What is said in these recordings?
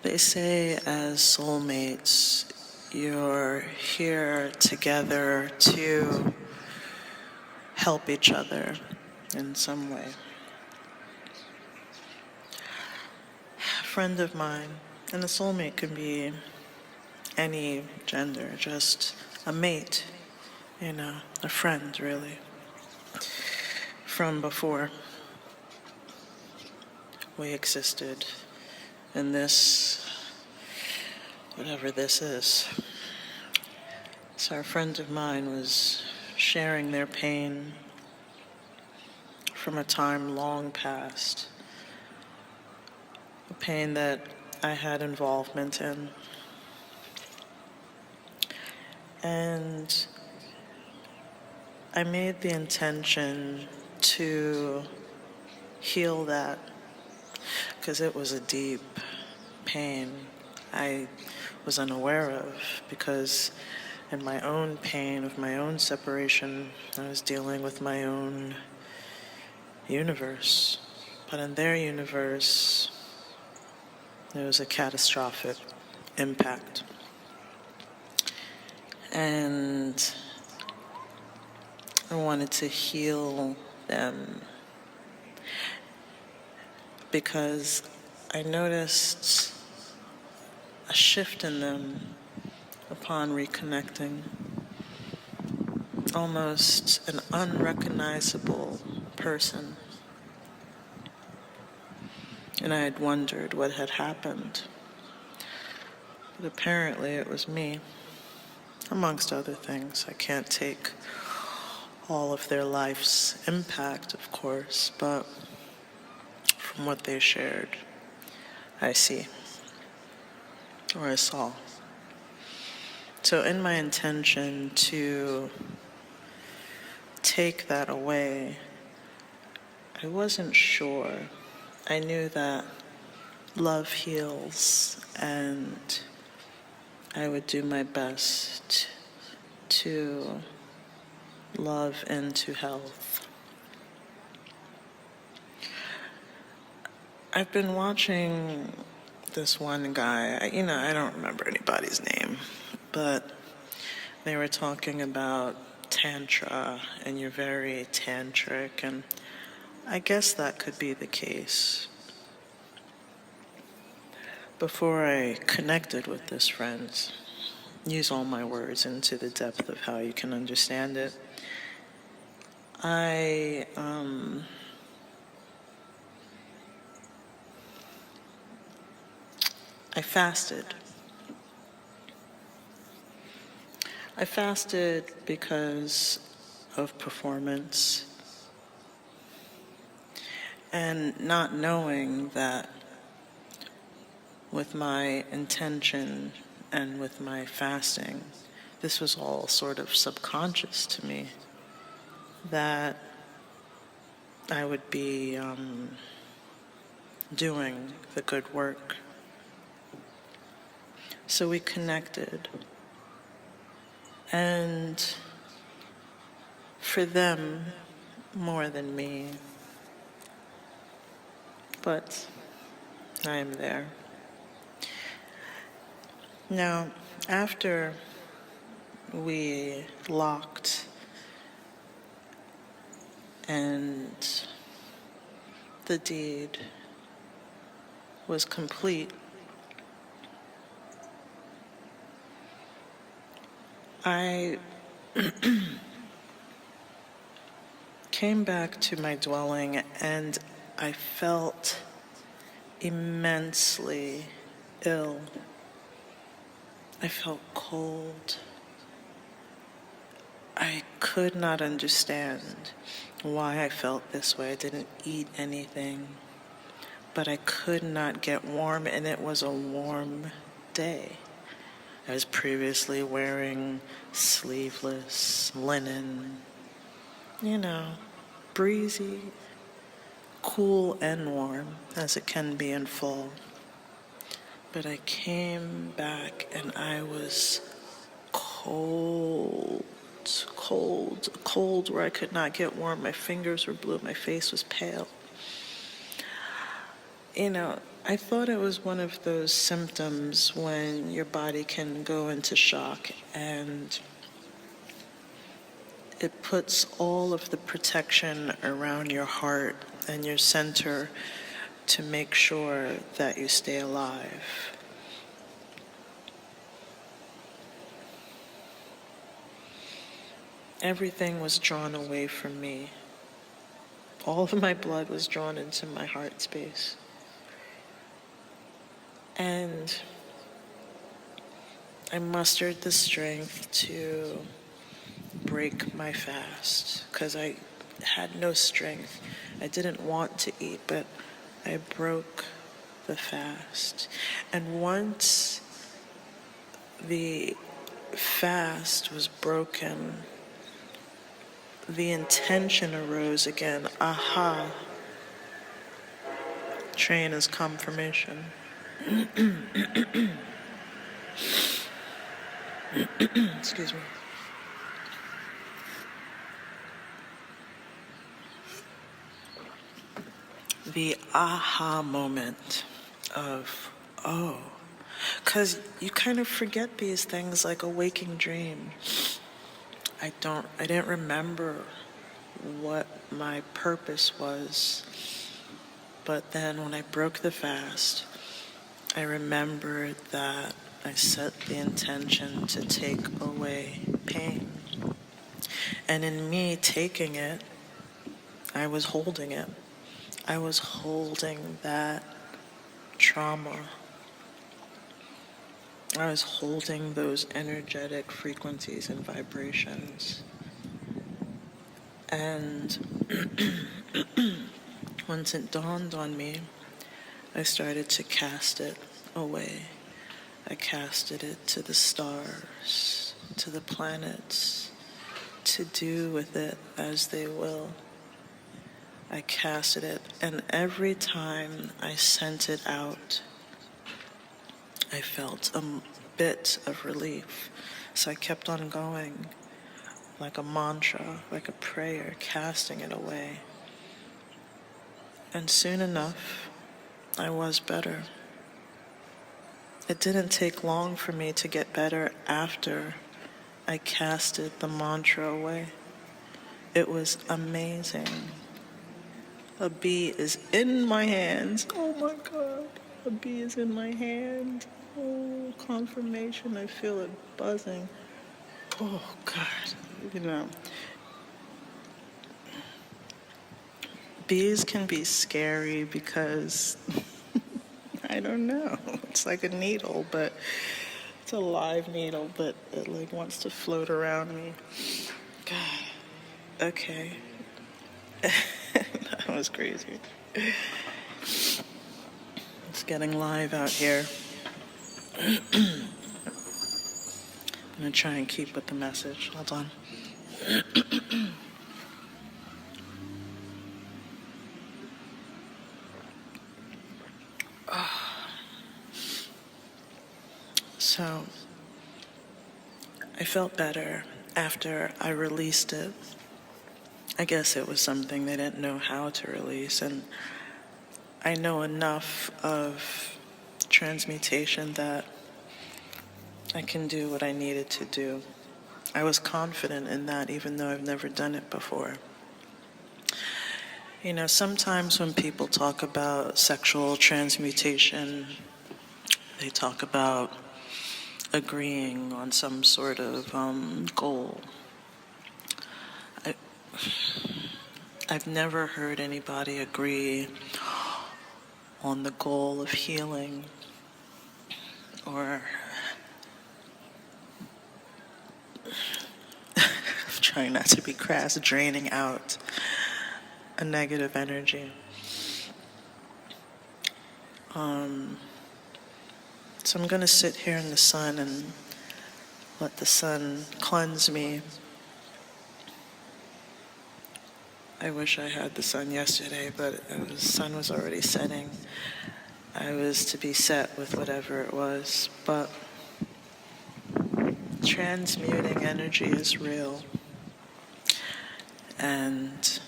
They say as soulmates, you're here together to help each other in some way. A friend of mine, and a soulmate can be any gender, just a mate, a friend, really, from before we existed in this, whatever this is. So a friend of mine was sharing their pain from a time long past, a pain that I had involvement in. And I made the intention to heal that, because it was a deep pain I was unaware of, because in my own pain of my own separation, I was dealing with my own universe. But in their universe, there was a catastrophic impact. And I wanted to heal them because I noticed a shift in them upon reconnecting, almost an unrecognizable person. And I had wondered what had happened. But apparently it was me, amongst other things. I can't take all of their life's impact, of course, but from what they shared, I see, or I saw. So in my intention to take that away, I wasn't sure. I knew that love heals, and I would do my best to love into health. I've been watching this one guy, I don't remember anybody's name, but they were talking about Tantra, and you're very tantric, and I guess that could be the case. Before I connected with this friend, use all my words into the depth of how you can understand it, I fasted. I fasted because of performance, and not knowing that with my intention and with my fasting, this was all sort of subconscious to me, that I would be doing the good work. So we connected, and for them more than me, but I am there. Now, after we locked and the deed was complete, I came back to my dwelling, and I felt immensely ill. I felt cold. I could not understand why I felt this way. I didn't eat anything, but I could not get warm, and it was a warm day. I was previously wearing sleeveless linen, breezy, cool and warm, as it can be in fall. But I came back and I was cold, where I could not get warm. My fingers were blue, my face was pale. I thought it was one of those symptoms when your body can go into shock and it puts all of the protection around your heart and your center to make sure that you stay alive. Everything was drawn away from me. All of my blood was drawn into my heart space. And I mustered the strength to break my fast because I had no strength. I didn't want to eat, but I broke the fast. And once the fast was broken, the intention arose again. Aha. Train is confirmation. Excuse me. The aha moment of, oh, because you kind of forget these things like a waking dream. I didn't remember what my purpose was, but then when I broke the fast, I remembered that I set the intention to take away pain. And in me taking it, I was holding it. I was holding that trauma. I was holding those energetic frequencies and vibrations. And once it dawned on me, I started to cast it away. I casted it to the stars, to the planets, to do with it as they will. I casted it, and every time I sent it out, I felt a bit of relief. So I kept on going, like a mantra, like a prayer, casting it away. And soon enough, I was better. It didn't take long for me to get better after I casted the mantra away. It was amazing. A bee is in my hands. Oh my God, a bee is in my hand. Oh, confirmation, I feel it buzzing. Oh God, bees can be scary because I don't know. It's like a needle, but it's a live needle, but it like wants to float around me. God. Okay. That was crazy. It's getting live out here. I'm gonna try and keep with the message. Hold on. So, I felt better after I released it. I guess it was something they didn't know how to release, and I know enough of transmutation that I can do what I needed to do. I was confident in that, even though I've never done it before. You know, sometimes when people talk about sexual transmutation, they talk about agreeing on some sort of goal. I've never heard anybody agree on the goal of healing or trying not to be crass, draining out a negative energy. So I'm going to sit here in the sun and let the sun cleanse me. I wish I had the sun yesterday, but the sun was already setting. I was to be set with whatever it was, but transmuting energy is real. And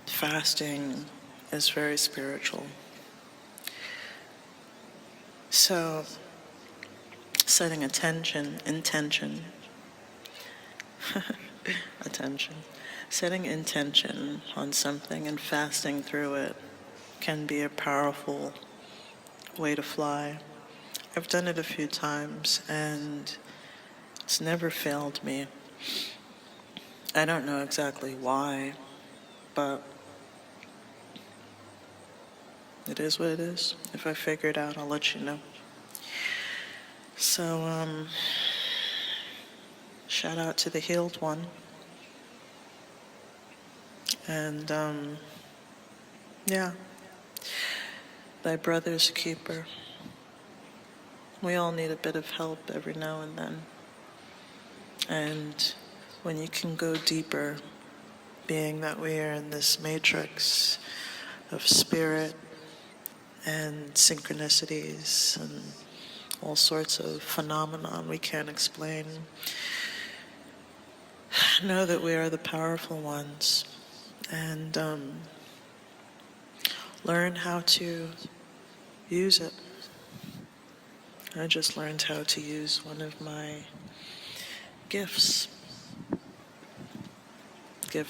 fasting is very spiritual. So, setting intention, attention, setting intention on something and fasting through it can be a powerful way to fly. I've done it a few times and it's never failed me. I don't know exactly why, but it is what it is. If I figure it out, I'll let you know. So, shout out to the healed one. And, yeah, thy brother's keeper. We all need a bit of help every now and then. And when you can go deeper, being that we are in this matrix of spirit and synchronicities and all sorts of phenomenon we can't explain, know that we are the powerful ones, and learn how to use it. I just learned how to use one of my gifts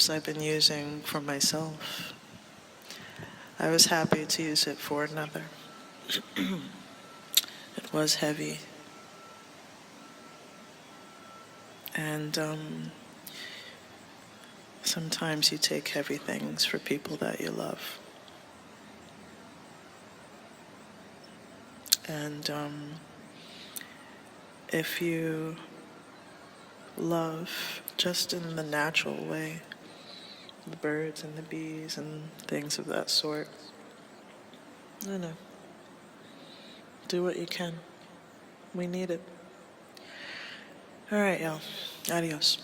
I've been using for myself. I was happy to use it for another. It was heavy. And sometimes you take heavy things for people that you love. And if you love just in the natural way, the birds and the bees and things of that sort, I don't know. Do what you can. We need it. All right, y'all. Adios.